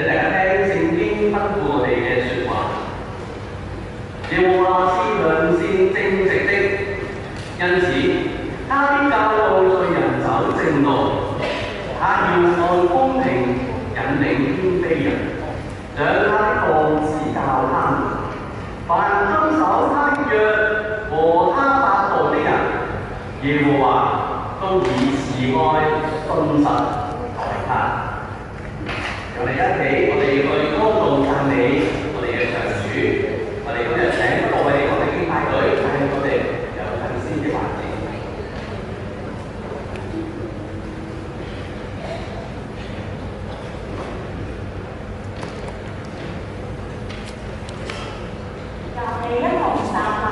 大家聽聖經吩咐我哋嘅説話。耶和華是良善正直的，因此他必教導罪人走正路，他要按公平引領謙卑人，將他的道指教他們。凡遵守他的約和他法度的人，耶和華都以慈愛信實待他。讓我哋一起，我哋去歌頌讚美我哋嘅上主。我哋今日請各位我哋敬拜隊帶領我哋有陣先嘅環節。讓我哋一同站立。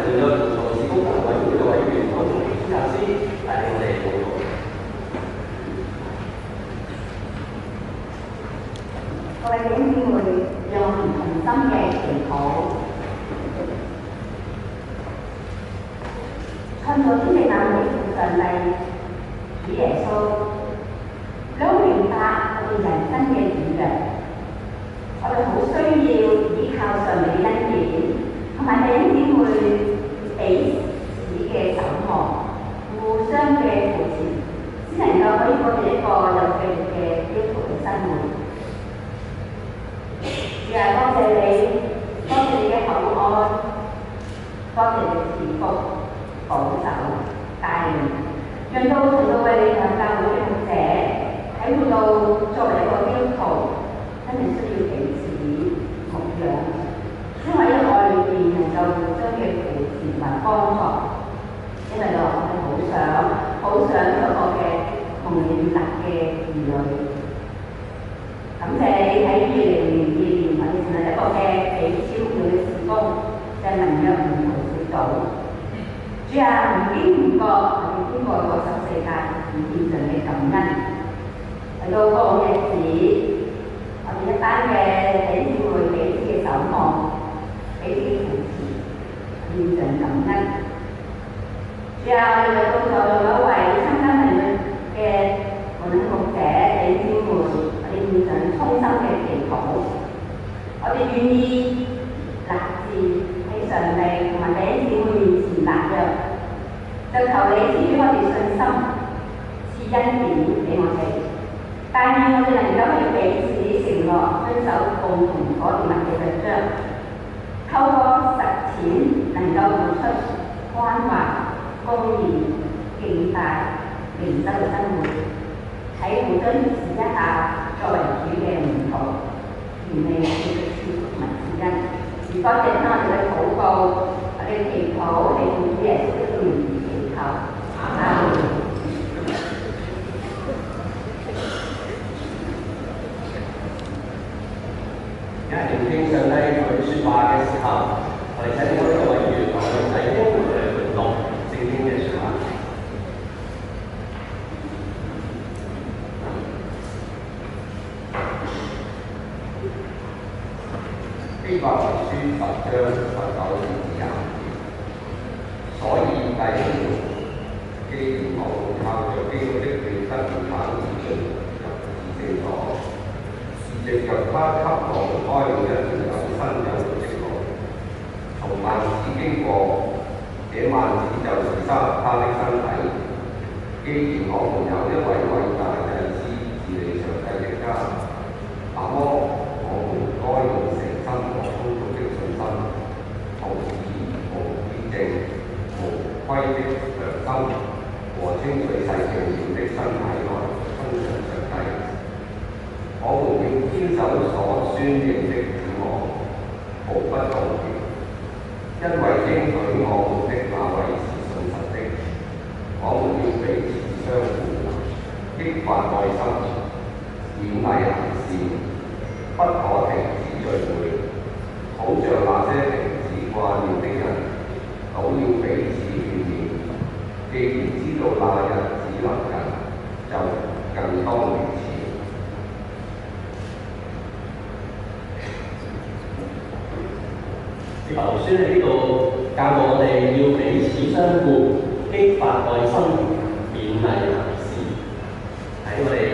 換咗唔同事工委會嘅委員，我同孫教師帶領我哋報告。各位弟兄姊妹，讓我們同心嘅祈禱。創造天地萬物的父上帝，主耶穌，你好明白我哋人生嘅軟弱，我哋好需要依靠上帝嘅恩典，同埋弟兄姊妹彼此嘅守望，互相嘅扶持，先能夠可以過住一個有紀律嘅基督徒嘅生活。主啊，多謝你，多謝你嘅厚愛，多謝你嘅賜福、保守、帶領，讓到同到為你上教會嘅牧者體會到作為一個基督徒，真係需要彼此牧養，因為喺愛裏邊能夠互相嘅扶持同埋幫助。因為我哋好想做個嘅同你聯合嘅兒女。感謝你喺2002年，我哋成立一個嘅彼超會嘅事工，就係民約唔同小組。主啊，唔經唔覺，我哋經過咗14屆唔變上嘅感恩，嚟到嗰個日子，我哋一班嘅弟兄姊妹彼此嘅守望，彼此嘅扶持，變上感恩。主啊，我哋又到咗一位參加民約嘅無論牧者弟兄姊妹。獻上衷心嘅祈禱，我哋願意立志喺上帝同埋弟兄姊妹面前立約，就求你賜予我哋信心，賜恩典俾我哋。但願我哋能夠去彼此承諾，遵守共同所定立嘅約章，透過實踐能夠付出關懷、公義、敬拜、靈修嘅生活，喺互相支持一下。作為主嘅門徒，願你賜福同埋賜恩。而多謝我哋嘅禱告，我哋祈禱係奉主耶穌嘅名而祈求。阿門。而家聆聽上帝佢説話嘅時候，我哋請我哋嘅委員同我哋弟兄嚟讀聖經嘅説話。希伯來書10章19至20節，所以弟兄們，既然我們靠着基督的血得以反以進入至聖所，是藉着他給我們開了一條又新又活的路，從萬子經過，這萬子就是他的身體。既然我們有一位偉大祭司治理上帝的家，那麼我們該用誠心和充足的信心，同以無潔淨、無虧的良心和清除世上的身體來親近上帝。我們要堅守所宣認的指望，毫不動搖，因為應許我們的那位是信實的。我們要彼此相顧，激發愛心，勉勵行善，不可停止聚會，好像那些停止慣了的人，都要彼此勸勉。既然知道那日子臨近，就更當如此。保羅書喺呢度教導我哋要彼此相顧，激發愛心，勉勵行善。喺我哋